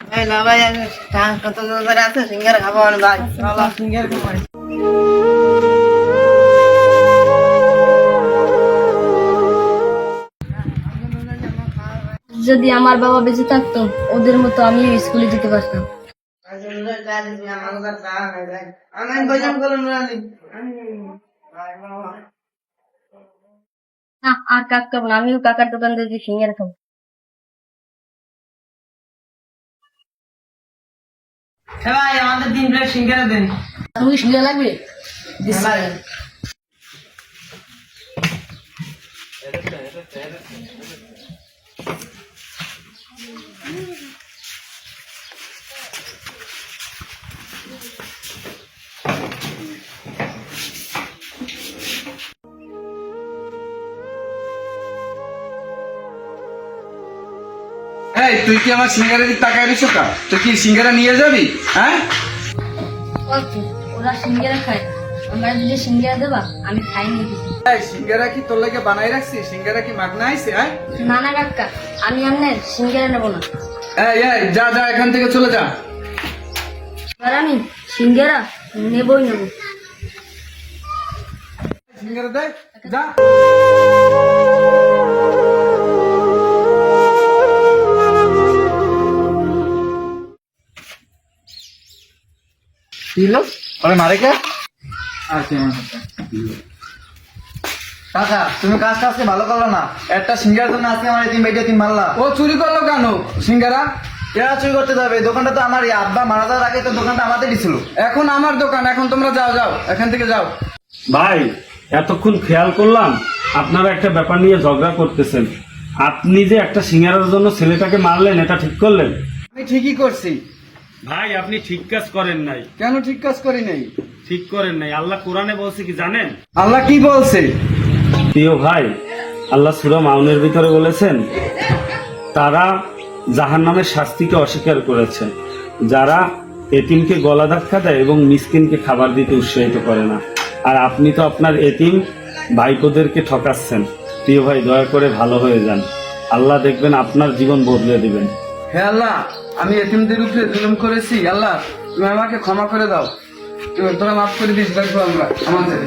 এই না ভাই, আমি কত করে আছে সিঙ্গারা খাবো না ভাই, চলো সিঙ্গারা খাবো। যদি আমার বাবা বেঁচে থাকতো ওদের মতো আমিও স্কুলে যেতে পারতাম। না আর কাক খাবো না, আমিও কাকার দোকান থেকে সিঙ্গারা খাবো। ভাই আমাদের 3 প্লেট সিঙ্গারা দেন। তুমি সিঙ্গারা লাগবে? এই তুই কি আমার সিঙ্গারা দিকে তাকায় রইছ কা? তুই কি সিঙ্গারা নিয়ে যাবি? হ্যাঁ ওরা সিঙ্গারা খায়, আমরা যদি সিঙ্গারা দেবা আমি খাই নি। এই সিঙ্গারা কি তোর লাগে বানাই রাখছি? সিঙ্গারা কি মাগনা আইছে? হ্যাঁ না না কাকা, আমি আপনার সিঙ্গারা নেবো না। এই যা যা এখান থেকে চলে যা। আর আমি সিঙ্গারা নেবই নেবো। সিঙ্গারা দে যা। মারে কে? আচ্ছা কাকা তুমি কাজটা আজকে ভালো করলো না। একটা সিঙ্গার জন্য আজকে আমার এতিম বেটে মারলা। ও চুরি করলো কেন সিঙ্গারা? এরা চুরি করতে যাবে? দোকানটা তো আমার, আব্বা মারা যাওয়ার আগে তো দোকানটা আমাদেরই ছিল। এখন আমার দোকান, এখন তোমরা যাও যাও এখান থেকে যাও। ভাই এতক্ষণ খেয়াল করলাম আপনারা একটা ব্যাপার নিয়ে ঝগড়া করতেছেন। আপনি যে একটা সিঙ্গারার জন্য ছেলেটাকে মারলেন, এটা ঠিক করলেন? আমি ঠিকই করছি। ভাই আপনি ঠিক কাজ করেন নাই। কেন ঠিক কাজ করি নাই? ঠিক করেন নাই। আল্লাহ কোরআনে বলছে কি জানেন? আল্লাহ কি বলছে? প্রিয় ভাই, আল্লাহ সূরা মাউনের ভিতরে বলেছেন তারা জাহান্নামের শাস্তিকে অস্বীকার করেছে যারা এতিমকে গলা ধাক্কা দেয় এবং মিসকিনকে খাবার দিতে উৎসাহিত করে না। আর আপনি তো আপনার এতিম ভাইপোদেরকে ঠকাচ্ছেন। প্রিয় ভাই, দয়া করে ভালো হয়ে যান, আল্লাহ দেখবেন আপনার জীবন বদলে দিবেন। হে আল্লাহ, আমি এতিমদের উপরে জুলুম করেছি, আল্লাহ তুমি আমাকে ক্ষমা করে দাও, তোরা মাফ করে দিস। দেখবো আমরা আমাদের